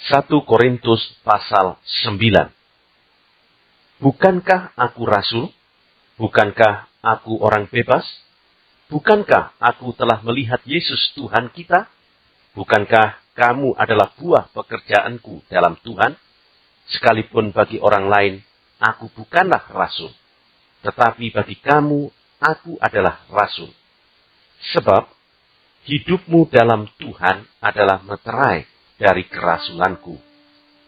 1 Korintus pasal 9. Bukankah aku rasul? Bukankah aku orang bebas? Bukankah aku telah melihat Yesus Tuhan kita? Bukankah kamu adalah buah pekerjaanku dalam Tuhan? Sekalipun bagi orang lain, aku bukanlah rasul. Tetapi bagi kamu, aku adalah rasul. Sebab, hidupmu dalam Tuhan adalah meterai dari kerasulanku.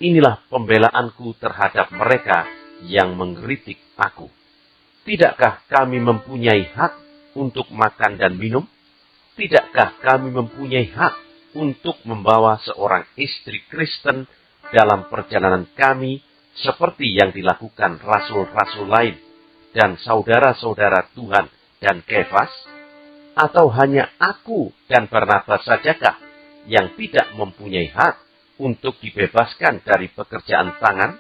Inilah pembelaanku terhadap mereka yang mengkritik aku. Tidakkah kami mempunyai hak untuk makan dan minum? Tidakkah kami mempunyai hak untuk membawa seorang istri Kristen dalam perjalanan kami seperti yang dilakukan rasul-rasul lain dan saudara-saudara Tuhan dan Kefas? Atau hanya aku dan Barnabas sajakah yang tidak mempunyai hak untuk dibebaskan dari pekerjaan tangan?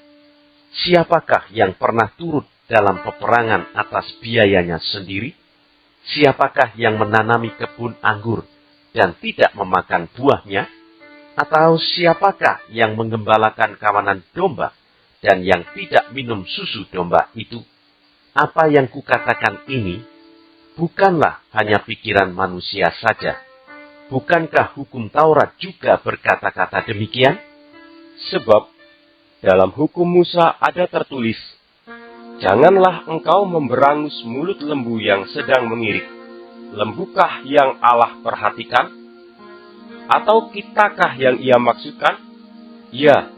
Siapakah yang pernah turut dalam peperangan atas biayanya sendiri? Siapakah yang menanami kebun anggur dan tidak memakan buahnya? Atau siapakah yang menggembalakan kawanan domba dan yang tidak minum susu domba itu? Apa yang kukatakan ini bukanlah hanya pikiran manusia saja. Bukankah hukum Taurat juga berkata-kata demikian? Sebab dalam hukum Musa ada tertulis, janganlah engkau memberangus mulut lembu yang sedang mengirik. Lembukah yang Allah perhatikan? Atau kitakah yang ia maksudkan? Ya,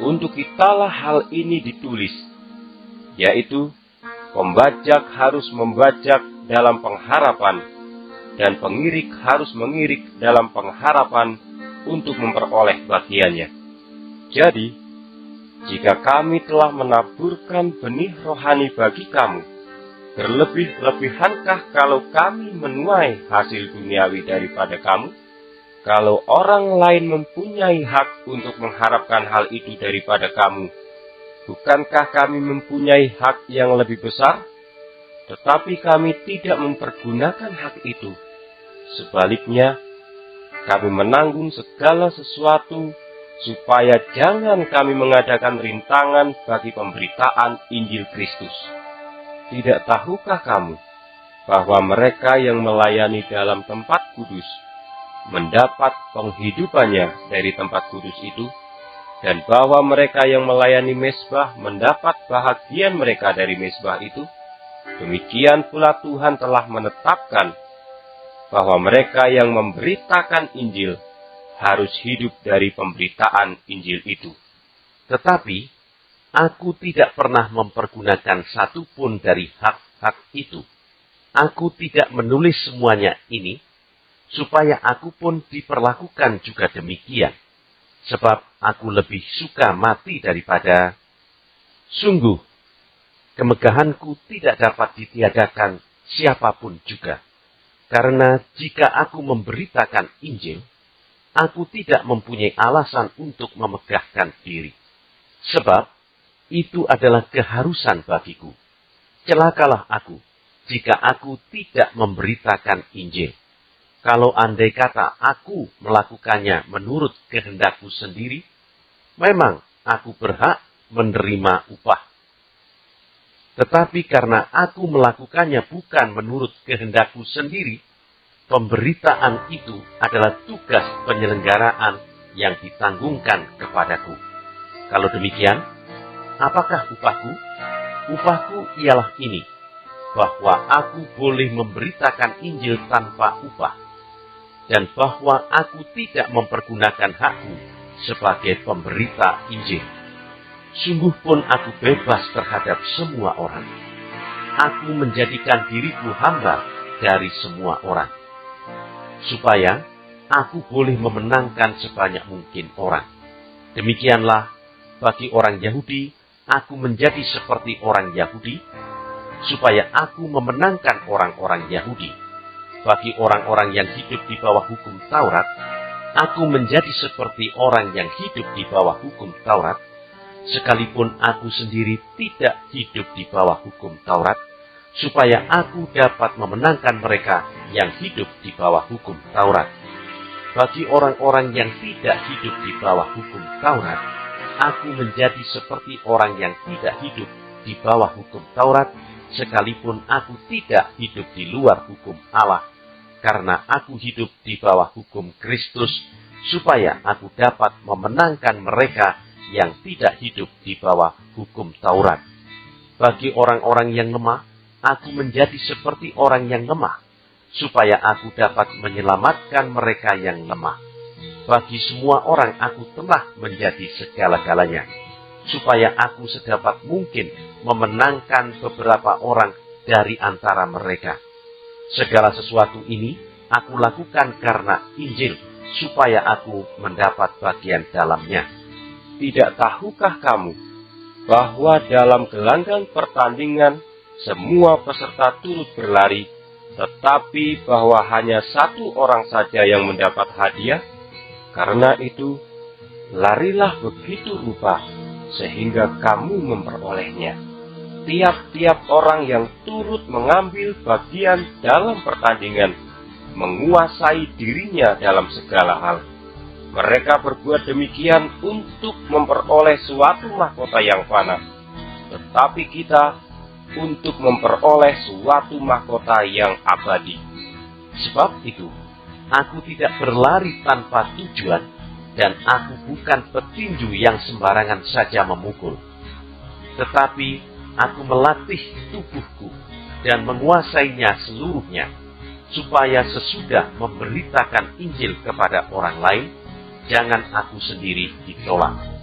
untuk kitalah hal ini ditulis, yaitu pembajak harus membajak dalam pengharapan, dan pengirik harus mengirik dalam pengharapan untuk memperoleh bagiannya. Jadi, jika kami telah menaburkan benih rohani bagi kamu, berlebih-lebihankah kalau kami menuai hasil duniawi daripada kamu? Kalau orang lain mempunyai hak untuk mengharapkan hal itu daripada kamu, bukankah kami mempunyai hak yang lebih besar? Tetapi kami tidak mempergunakan hak itu. Sebaliknya, kami menanggung segala sesuatu supaya jangan kami mengadakan rintangan bagi pemberitaan Injil Kristus. Tidak tahukah kamu bahwa mereka yang melayani dalam tempat kudus mendapat penghidupannya dari tempat kudus itu, dan bahwa mereka yang melayani mezbah mendapat bahagian mereka dari mezbah itu? Demikian pula Tuhan telah menetapkan bahwa mereka yang memberitakan Injil harus hidup dari pemberitaan Injil itu. Tetapi, aku tidak pernah mempergunakan satupun dari hak-hak itu. Aku tidak menulis semuanya ini, supaya aku pun diperlakukan juga demikian. Sebab aku lebih suka mati daripada. Sungguh, kemegahanku tidak dapat ditiadakan siapapun juga. Karena jika aku memberitakan Injil, aku tidak mempunyai alasan untuk memegahkan diri. Sebab, itu adalah keharusan bagiku. Celakalah aku, jika aku tidak memberitakan Injil. Kalau andai kata aku melakukannya menurut kehendakku sendiri, memang aku berhak menerima upah. Tetapi karena aku melakukannya bukan menurut kehendakku sendiri, pemberitaan itu adalah tugas penyelenggaraan yang ditanggungkan kepadaku. Kalau demikian, apakah upahku? Upahku ialah ini, bahwa aku boleh memberitakan Injil tanpa upah, dan bahwa aku tidak mempergunakan hakku sebagai pemberita Injil. Sungguh pun aku bebas terhadap semua orang. Aku menjadikan diriku hamba dari semua orang, supaya aku boleh memenangkan sebanyak mungkin orang. Demikianlah, bagi orang Yahudi, aku menjadi seperti orang Yahudi, supaya aku memenangkan orang-orang Yahudi. Bagi orang-orang yang hidup di bawah hukum Taurat, aku menjadi seperti orang yang hidup di bawah hukum Taurat, sekalipun aku sendiri tidak hidup di bawah hukum Taurat, supaya aku dapat memenangkan mereka yang hidup di bawah hukum Taurat. Bagi orang-orang yang tidak hidup di bawah hukum Taurat, aku menjadi seperti orang yang tidak hidup di bawah hukum Taurat, sekalipun aku tidak hidup di luar hukum Allah, karena aku hidup di bawah hukum Kristus, supaya aku dapat memenangkan mereka yang tidak hidup di bawah hukum Taurat. Bagi orang-orang yang lemah, aku menjadi seperti orang yang lemah, supaya aku dapat menyelamatkan mereka yang lemah. Bagi semua orang aku telah menjadi segala-galanya, supaya aku sedapat mungkin memenangkan beberapa orang dari antara mereka. Segala sesuatu ini aku lakukan karena Injil, supaya aku mendapat bagian dalamnya. Tidak tahukah kamu bahwa dalam gelanggang pertandingan semua peserta turut berlari, tetapi bahwa hanya satu orang saja yang mendapat hadiah? Karena itu, larilah begitu rupa, sehingga kamu memperolehnya. Tiap-tiap orang yang turut mengambil bagian dalam pertandingan, menguasai dirinya dalam segala hal. Mereka berbuat demikian untuk memperoleh suatu mahkota yang fana, tetapi kita untuk memperoleh suatu mahkota yang abadi. Sebab itu, aku tidak berlari tanpa tujuan, dan aku bukan petinju yang sembarangan saja memukul. Tetapi aku melatih tubuhku dan menguasainya seluruhnya, supaya sesudah memberitakan Injil kepada orang lain, jangan aku sendiri ditolak.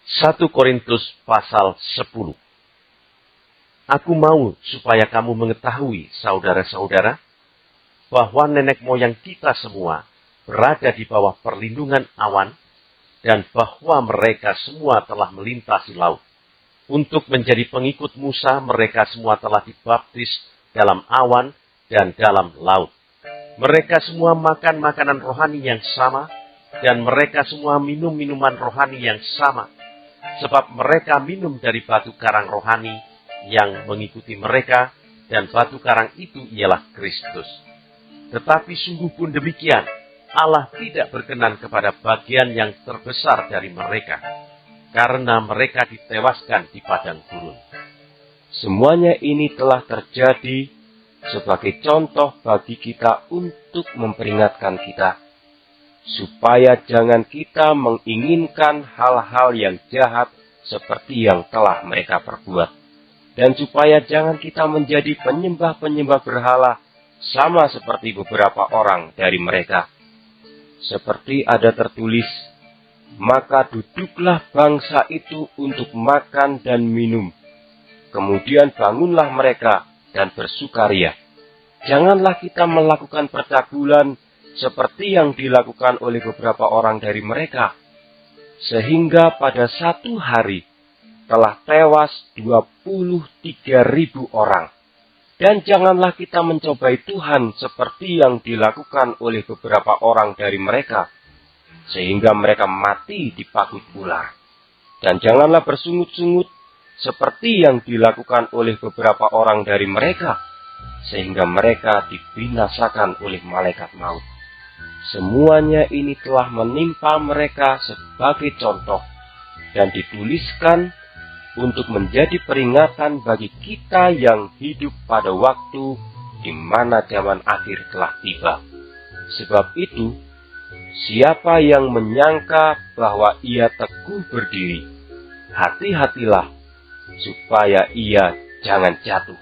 1 Korintus pasal 10. Aku mau supaya kamu mengetahui, saudara-saudara, bahwa nenek moyang kita semua berada di bawah perlindungan awan, dan bahwa mereka semua telah melintasi laut. Untuk menjadi pengikut Musa, mereka semua telah dibaptis dalam awan dan dalam laut. Mereka semua makan makanan rohani yang sama, dan mereka semua minum minuman rohani yang sama. Sebab mereka minum dari batu karang rohani yang mengikuti mereka, dan batu karang itu ialah Kristus. Tetapi sungguh pun demikian, Allah tidak berkenan kepada bagian yang terbesar dari mereka, karena mereka ditewaskan di padang gurun. Semuanya ini telah terjadi sebagai contoh bagi kita untuk memperingatkan kita, supaya jangan kita menginginkan hal-hal yang jahat seperti yang telah mereka perbuat. Dan supaya jangan kita menjadi penyembah-penyembah berhala, sama seperti beberapa orang dari mereka. Seperti ada tertulis, maka duduklah bangsa itu untuk makan dan minum. Kemudian bangunlah mereka dan bersukaria. Janganlah kita melakukan percabulan seperti yang dilakukan oleh beberapa orang dari mereka, sehingga pada satu hari telah tewas 23.000 orang. Dan janganlah kita mencobai Tuhan seperti yang dilakukan oleh beberapa orang dari mereka, sehingga mereka mati dipagut ular. Dan janganlah bersungut-sungut seperti yang dilakukan oleh beberapa orang dari mereka, sehingga mereka dibinasakan oleh malaikat maut. Semuanya ini telah menimpa mereka sebagai contoh, dan dituliskan untuk menjadi peringatan bagi kita yang hidup pada waktu di mana zaman akhir telah tiba. Sebab itu, siapa yang menyangka bahwa ia teguh berdiri, hati-hatilah supaya ia jangan jatuh.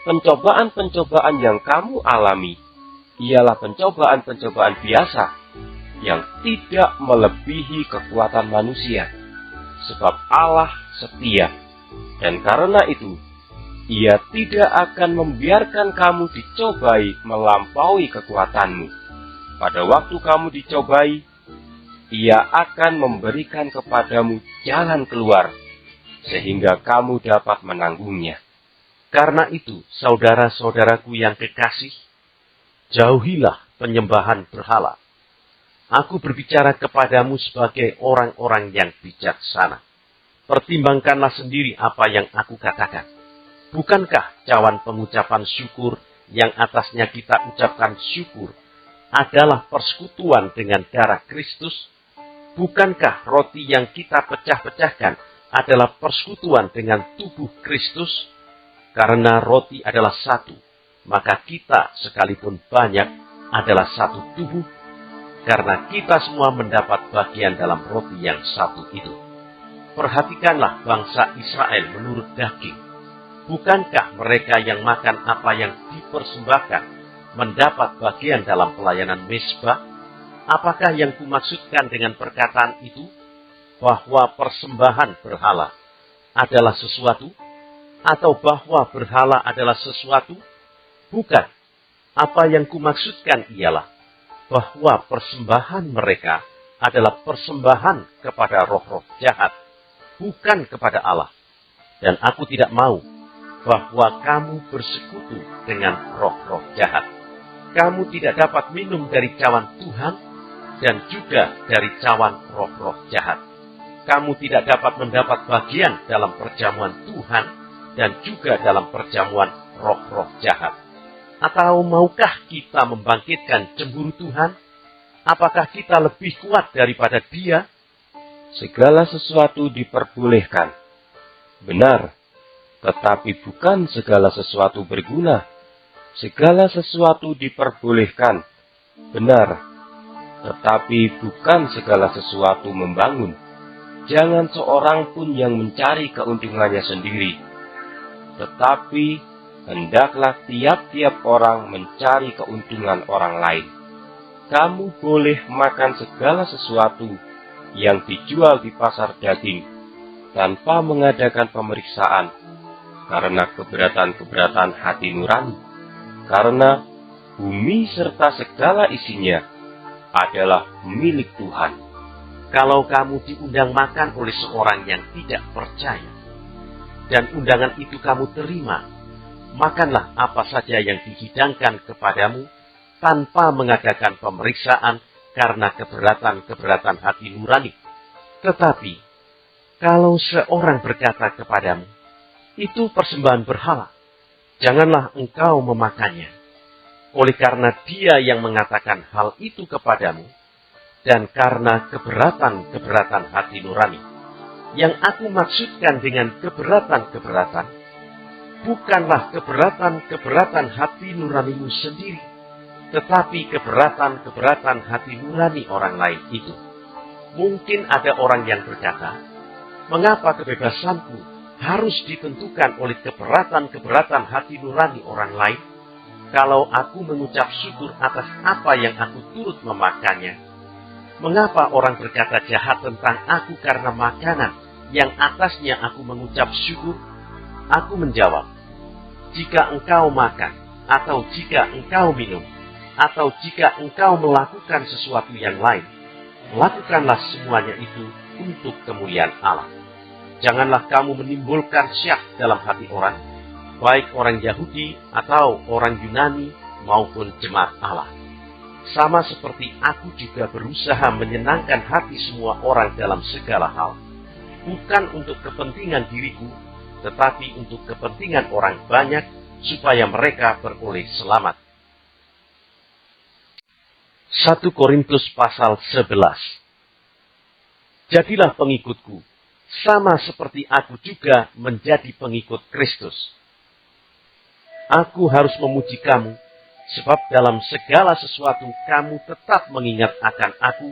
Pencobaan-pencobaan yang kamu alami ialah pencobaan-pencobaan biasa yang tidak melebihi kekuatan manusia. Sebab Allah setia, dan karena itu Ia tidak akan membiarkan kamu dicobai melampaui kekuatanmu. Pada waktu kamu dicobai, Ia akan memberikan kepadamu jalan keluar, sehingga kamu dapat menanggungnya. Karena itu, saudara-saudaraku yang kekasih, jauhilah penyembahan berhala. Aku berbicara kepadamu sebagai orang-orang yang bijaksana. Pertimbangkanlah sendiri apa yang aku katakan. Bukankah cawan pengucapan syukur yang atasnya kita ucapkan syukur adalah persekutuan dengan darah Kristus? Bukankah roti yang kita pecah-pecahkan adalah persekutuan dengan tubuh Kristus? Karena roti adalah satu, maka kita sekalipun banyak adalah satu tubuh, karena kita semua mendapat bagian dalam roti yang satu itu. Perhatikanlah bangsa Israel menurut daging. Bukankah mereka yang makan apa yang dipersembahkan mendapat bagian dalam pelayanan mezbah? Apakah yang kumaksudkan dengan perkataan itu? Bahwa persembahan berhala adalah sesuatu? Atau bahwa berhala adalah sesuatu? Bukan. Apa yang kumaksudkan ialah bahwa persembahan mereka adalah persembahan kepada roh-roh jahat, bukan kepada Allah. Dan aku tidak mau bahwa kamu bersekutu dengan roh-roh jahat. Kamu tidak dapat minum dari cawan Tuhan dan juga dari cawan roh-roh jahat. Kamu tidak dapat mendapat bagian dalam perjamuan Tuhan dan juga dalam perjamuan roh-roh jahat. Atau maukah kita membangkitkan cemburu Tuhan? Apakah kita lebih kuat daripada Dia? Segala sesuatu diperbolehkan. Benar, tetapi bukan segala sesuatu berguna. Segala sesuatu diperbolehkan. Benar, tetapi bukan segala sesuatu membangun. Jangan seorang pun yang mencari keuntungannya sendiri, tetapi hendaklah tiap-tiap orang mencari keuntungan orang lain. Kamu boleh makan segala sesuatu yang dijual di pasar daging tanpa mengadakan pemeriksaan karena keberatan-keberatan hati nurani, karena bumi serta segala isinya adalah milik Tuhan. Kalau kamu diundang makan oleh seorang yang tidak percaya, dan undangan itu kamu terima, makanlah apa saja yang dihidangkan kepadamu tanpa mengadakan pemeriksaan karena keberatan-keberatan hati nurani. Tetapi, kalau seorang berkata kepadamu, itu persembahan berhala, janganlah engkau memakannya. Oleh karena dia yang mengatakan hal itu kepadamu, dan karena keberatan-keberatan hati nurani. Yang aku maksudkan dengan keberatan-keberatan, bukanlah keberatan-keberatan hati nuranimu sendiri, tetapi keberatan-keberatan hati nurani orang lain itu. Mungkin ada orang yang berkata, mengapa kebebasanku harus ditentukan oleh keberatan-keberatan hati nurani orang lain? Kalau aku mengucap syukur atas apa yang aku turut memakannya, mengapa orang berkata jahat tentang aku karena makanan yang atasnya aku mengucap syukur? Aku menjawab, jika engkau makan, atau jika engkau minum, atau jika engkau melakukan sesuatu yang lain, lakukanlah semuanya itu untuk kemuliaan Allah. Janganlah kamu menimbulkan syak dalam hati orang, baik orang Yahudi atau orang Yunani maupun jemaat Allah. Sama seperti aku juga berusaha menyenangkan hati semua orang dalam segala hal. Bukan untuk kepentingan diriku, tetapi untuk kepentingan orang banyak, supaya mereka beroleh selamat. 1 Korintus pasal 11. Jadilah pengikutku, sama seperti aku juga menjadi pengikut Kristus. Aku harus memuji kamu, sebab dalam segala sesuatu kamu tetap mengingat akan aku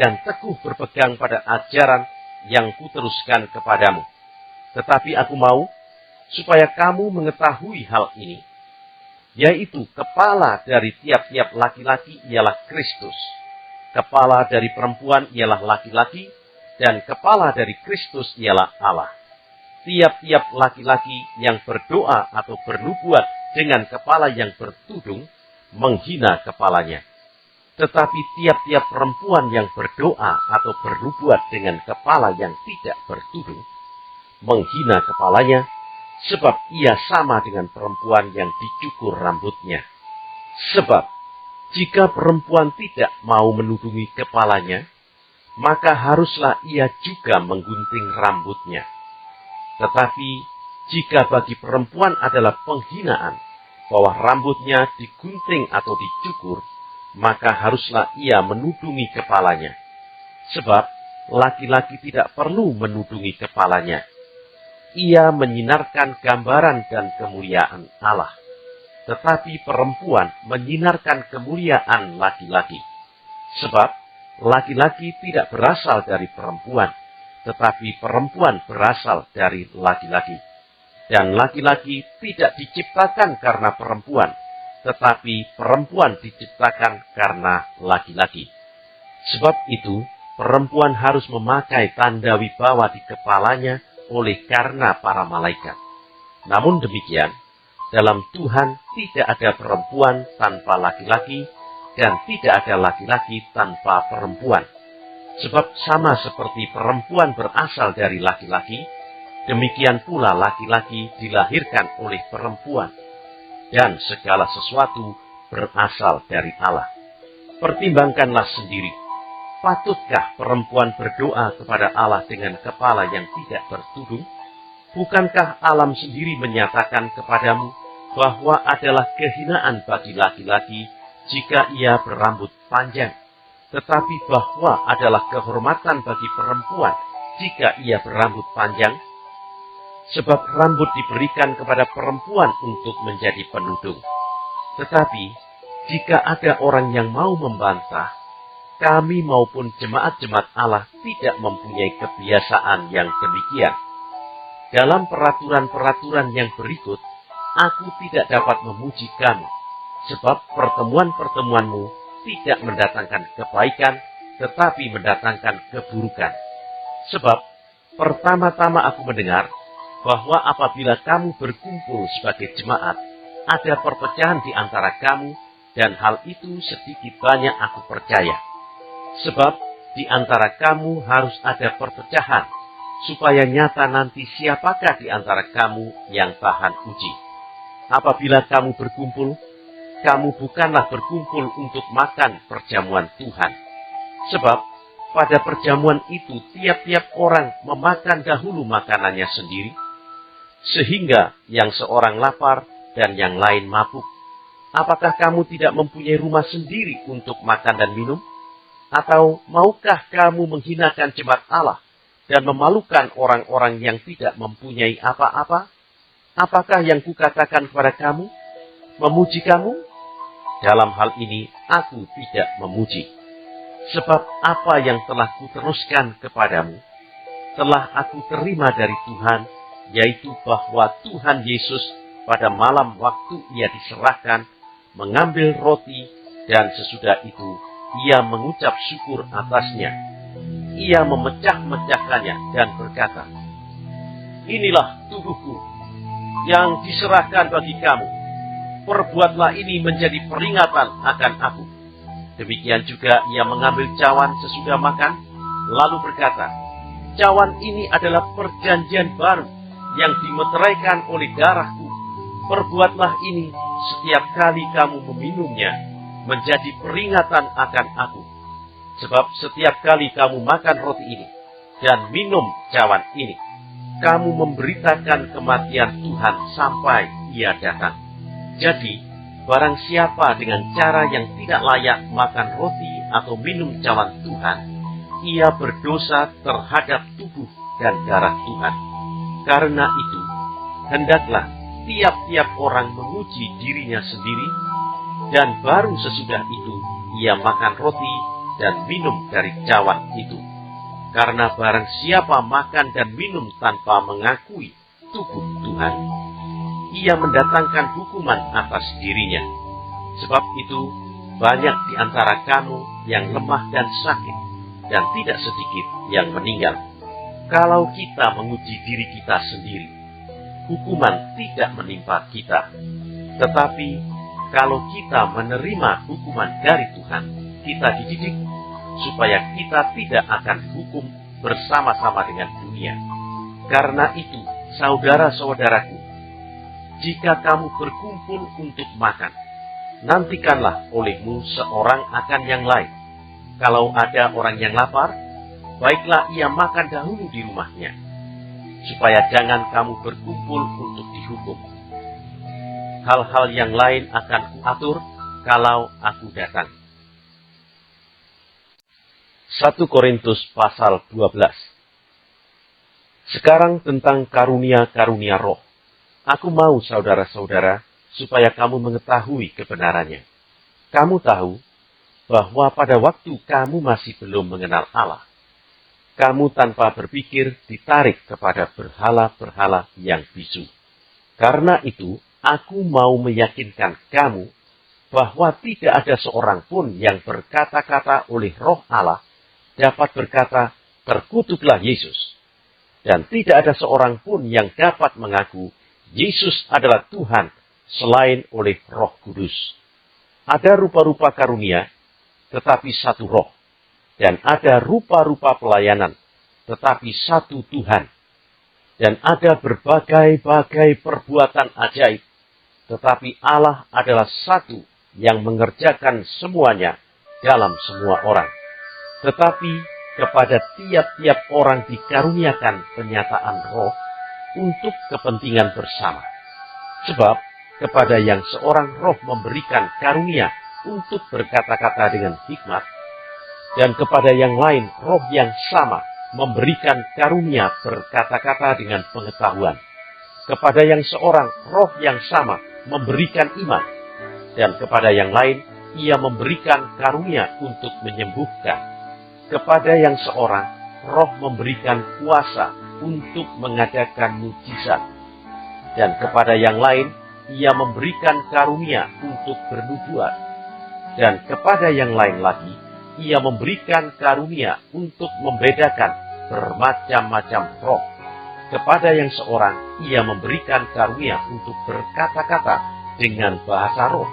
dan teguh berpegang pada ajaran yang kuteruskan kepadamu. Tetapi aku mau supaya kamu mengetahui hal ini, yaitu kepala dari tiap-tiap laki-laki ialah Kristus, kepala dari perempuan ialah laki-laki, dan kepala dari Kristus ialah Allah. Tiap-tiap laki-laki yang berdoa atau bernubuat dengan kepala yang bertudung menghina kepalanya. Tetapi tiap-tiap perempuan yang berdoa atau bernubuat dengan kepala yang tidak bertudung menghina kepalanya, sebab ia sama dengan perempuan yang dicukur rambutnya. Sebab jika perempuan tidak mau menudungi kepalanya, maka haruslah ia juga menggunting rambutnya. Tetapi jika bagi perempuan adalah penghinaan bahwa rambutnya digunting atau dicukur, maka haruslah ia menudungi kepalanya. Sebab laki-laki tidak perlu menudungi kepalanya. Ia menyinarkan gambaran dan kemuliaan Allah. Tetapi perempuan menyinarkan kemuliaan laki-laki. Sebab laki-laki tidak berasal dari perempuan, tetapi perempuan berasal dari laki-laki. Dan laki-laki tidak diciptakan karena perempuan, tetapi perempuan diciptakan karena laki-laki. Sebab itu, perempuan harus memakai tanda wibawa di kepalanya oleh karena para malaikat. Namun demikian, dalam Tuhan tidak ada perempuan tanpa laki-laki, dan tidak ada laki-laki tanpa perempuan. Sebab sama seperti perempuan berasal dari laki-laki, demikian pula laki-laki dilahirkan oleh perempuan, dan segala sesuatu berasal dari Allah. Pertimbangkanlah sendiri, patutkah perempuan berdoa kepada Allah dengan kepala yang tidak bertudung? Bukankah alam sendiri menyatakan kepadamu bahwa adalah kehinaan bagi laki-laki jika ia berambut panjang, tetapi bahwa adalah kehormatan bagi perempuan jika ia berambut panjang? Sebab rambut diberikan kepada perempuan untuk menjadi penudung. Tetapi jika ada orang yang mau membantah, kami maupun jemaat-jemaat Allah tidak mempunyai kebiasaan yang demikian. Dalam peraturan-peraturan yang berikut, aku tidak dapat memuji kamu, sebab pertemuan-pertemuanmu tidak mendatangkan kebaikan, tetapi mendatangkan keburukan. Sebab pertama-tama aku mendengar bahwa apabila kamu berkumpul sebagai jemaat, ada perpecahan di antara kamu, dan hal itu sedikit banyak aku percaya. Sebab di antara kamu harus ada perpecahan, supaya nyata nanti siapakah di antara kamu yang tahan uji. Apabila kamu berkumpul, kamu bukanlah berkumpul untuk makan perjamuan Tuhan. Sebab pada perjamuan itu tiap-tiap orang memakan dahulu makanannya sendiri, sehingga yang seorang lapar dan yang lain mabuk. Apakah kamu tidak mempunyai rumah sendiri untuk makan dan minum? Atau maukah kamu menghinakan jemaat Allah dan memalukan orang-orang yang tidak mempunyai apa-apa? Apakah yang kukatakan kepada kamu? Memuji kamu? Dalam hal ini aku tidak memuji. Sebab apa yang telah kuteruskan kepadamu, telah aku terima dari Tuhan, yaitu bahwa Tuhan Yesus pada malam waktu ia diserahkan, mengambil roti, dan sesudah itu ia mengucap syukur atasnya. Ia memecah-mecahkannya dan berkata, "Inilah tubuhku yang diserahkan bagi kamu. Perbuatlah ini menjadi peringatan akan aku." Demikian juga ia mengambil cawan sesudah makan, lalu berkata, "Cawan ini adalah perjanjian baru yang dimeteraikan oleh darahku. Perbuatlah ini setiap kali kamu meminumnya, menjadi peringatan akan aku. Sebab setiap kali kamu makan roti ini dan minum cawan ini, kamu memberitakan kematian Tuhan sampai ia datang. Jadi, barang siapa dengan cara yang tidak layak makan roti atau minum cawan Tuhan, ia berdosa terhadap tubuh dan darah Tuhan. Karena itu, hendaklah tiap-tiap orang menguji dirinya sendiri, dan baru sesudah itu ia makan roti dan minum dari cawan itu. Karena barang siapa makan dan minum tanpa mengakui tubuh Tuhan, ia mendatangkan hukuman atas dirinya. Sebab itu, banyak di antara kamu yang lemah dan sakit, dan tidak sedikit yang meninggal. Kalau kita menguji diri kita sendiri, hukuman tidak menimpa kita. Tetapi, kalau kita menerima hukuman dari Tuhan, kita dididik supaya kita tidak akan hukum bersama-sama dengan dunia. Karena itu, saudara-saudaraku, jika kamu berkumpul untuk makan, nantikanlah olehmu seorang akan yang lain. Kalau ada orang yang lapar, baiklah ia makan dahulu di rumahnya, supaya jangan kamu berkumpul untuk dihukum. Hal-hal yang lain akan kuatur kalau aku datang. 1 Korintus pasal 12. Sekarang tentang karunia-karunia roh. Aku mau saudara-saudara supaya kamu mengetahui kebenarannya. Kamu tahu bahwa pada waktu kamu masih belum mengenal Allah, kamu tanpa berpikir ditarik kepada berhala-berhala yang bisu. Karena itu, aku mau meyakinkan kamu bahwa tidak ada seorang pun yang berkata-kata oleh roh Allah dapat berkata, "Terkutuklah Yesus." Dan tidak ada seorang pun yang dapat mengaku Yesus adalah Tuhan selain oleh Roh Kudus. Ada rupa-rupa karunia, tetapi satu roh. Dan ada rupa-rupa pelayanan, tetapi satu Tuhan. Dan ada berbagai-bagai perbuatan ajaib, tetapi Allah adalah satu yang mengerjakan semuanya dalam semua orang. Tetapi kepada tiap-tiap orang dikaruniakan penyataan roh untuk kepentingan bersama. Sebab kepada yang seorang roh memberikan karunia untuk berkata-kata dengan hikmat, dan kepada yang lain roh yang sama memberikan karunia berkata-kata dengan pengetahuan. Kepada yang seorang roh yang sama memberikan iman, dan kepada yang lain ia memberikan karunia untuk menyembuhkan. Kepada yang seorang roh memberikan kuasa untuk mengadakan mujizat, dan kepada yang lain ia memberikan karunia untuk bernubuat, dan kepada yang lain lagi ia memberikan karunia untuk membedakan bermacam-macam roh. Kepada yang seorang ia memberikan karunia untuk berkata-kata dengan bahasa roh,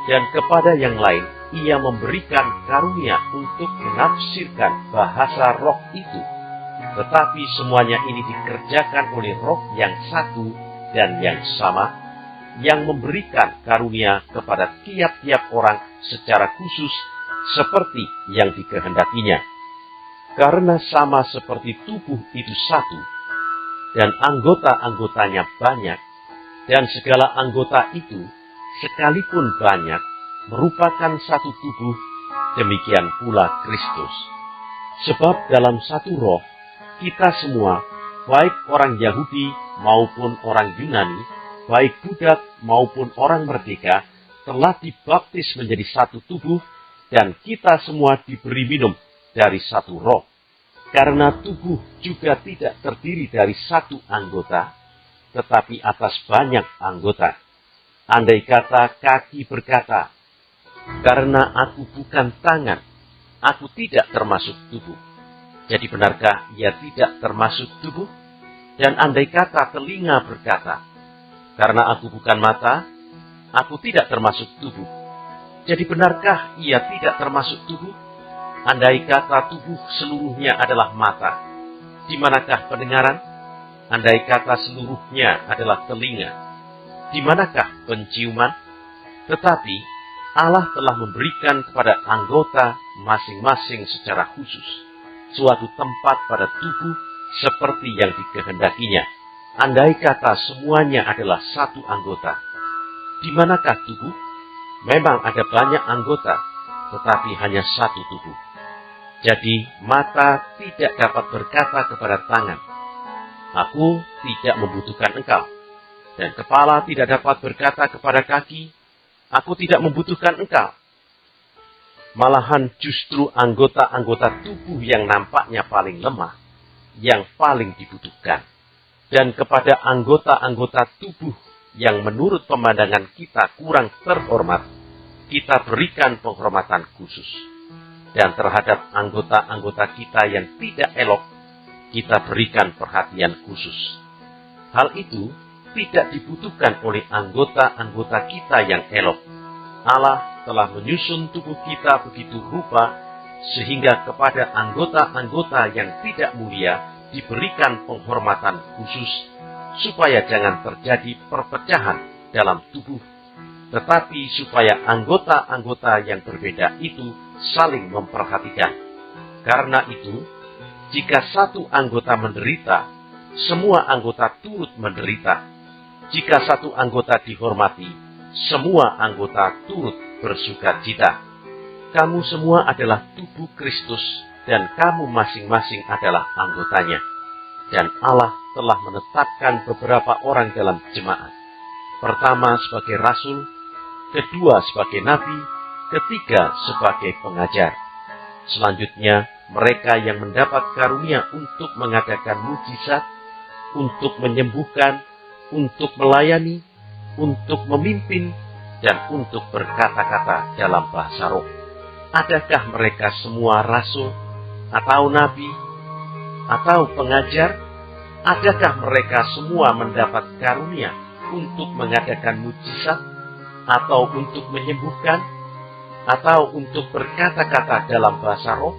dan kepada yang lain ia memberikan karunia untuk menafsirkan bahasa roh itu. Tetapi semuanya ini dikerjakan oleh roh yang satu dan yang sama, yang memberikan karunia kepada tiap-tiap orang secara khusus seperti yang dikehendakinya. Karena sama seperti tubuh itu satu, dan anggota-anggotanya banyak, dan segala anggota itu sekalipun banyak, merupakan satu tubuh, demikian pula Kristus. Sebab dalam satu roh, kita semua, baik orang Yahudi maupun orang Yunani, baik budak maupun orang merdeka, telah dibaptis menjadi satu tubuh, dan kita semua diberi minum dari satu roh. Karena tubuh juga tidak terdiri dari satu anggota, tetapi atas banyak anggota. Andai kata kaki berkata, "Karena aku bukan tangan, aku tidak termasuk tubuh." Jadi benarkah ia tidak termasuk tubuh? Dan andai kata telinga berkata, "Karena aku bukan mata, aku tidak termasuk tubuh." Jadi benarkah ia tidak termasuk tubuh? Andai kata tubuh seluruhnya adalah mata, di manakah pendengaran? Andai kata seluruhnya adalah telinga, di manakah penciuman? Tetapi Allah telah memberikan kepada anggota masing-masing secara khusus suatu tempat pada tubuh seperti yang dikehendakinya. Andai kata semuanya adalah satu anggota, di manakah tubuh? Memang ada banyak anggota, tetapi hanya satu tubuh. Jadi mata tidak dapat berkata kepada tangan, "Aku tidak membutuhkan engkau." Dan kepala tidak dapat berkata kepada kaki, "Aku tidak membutuhkan engkau." Malahan justru anggota-anggota tubuh yang nampaknya paling lemah, yang paling dibutuhkan. Dan kepada anggota-anggota tubuh yang menurut pemandangan kita kurang terhormat, kita berikan penghormatan khusus. Dan terhadap anggota-anggota kita yang tidak elok, kita berikan perhatian khusus. Hal itu tidak dibutuhkan oleh anggota-anggota kita yang elok. Allah telah menyusun tubuh kita begitu rupa, sehingga kepada anggota-anggota yang tidak mulia diberikan penghormatan khusus, supaya jangan terjadi perpecahan dalam tubuh, tetapi supaya anggota-anggota yang berbeda itu saling memperhatikan. Karena itu, jika satu anggota menderita, semua anggota turut menderita. Jika satu anggota dihormati, semua anggota turut bersukacita. Kamu semua adalah tubuh Kristus dan kamu masing-masing adalah anggotanya. Dan Allah telah menetapkan beberapa orang dalam jemaat. Pertama sebagai rasul, kedua sebagai nabi, ketiga sebagai pengajar. Selanjutnya, mereka yang mendapat karunia untuk mengadakan mujizat, untuk menyembuhkan, untuk melayani, untuk memimpin, dan untuk berkata-kata dalam bahasa roh. Adakah mereka semua rasul, atau nabi, atau pengajar? Adakah mereka semua mendapat karunia untuk mengadakan mujizat, atau untuk menyembuhkan, atau untuk berkata-kata dalam bahasa roh,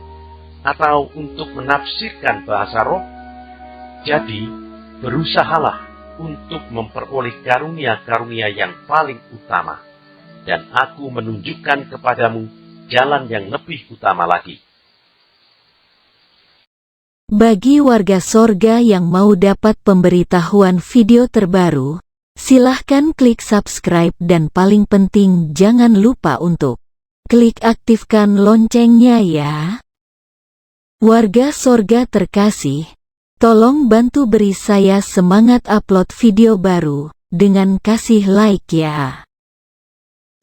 atau untuk menafsirkan bahasa roh? Jadi, berusahalah untuk memperoleh karunia-karunia yang paling utama, dan aku menunjukkan kepadamu jalan yang lebih utama lagi. Bagi warga sorga yang mau dapat pemberitahuan video terbaru, silahkan klik subscribe dan paling penting jangan lupa untuk klik aktifkan loncengnya ya. Warga sorga terkasih, tolong bantu beri saya semangat upload video baru dengan kasih like ya.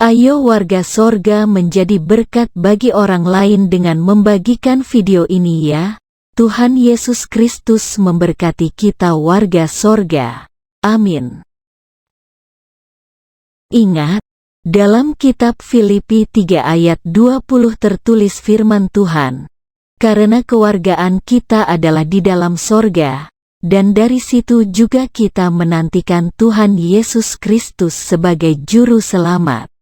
Ayo warga sorga menjadi berkat bagi orang lain dengan membagikan video ini ya. Tuhan Yesus Kristus memberkati kita warga sorga. Amin. Ingat, dalam kitab Filipi 3 ayat 20 tertulis firman Tuhan, karena kewargaan kita adalah di dalam sorga, dan dari situ juga kita menantikan Tuhan Yesus Kristus sebagai Juru Selamat.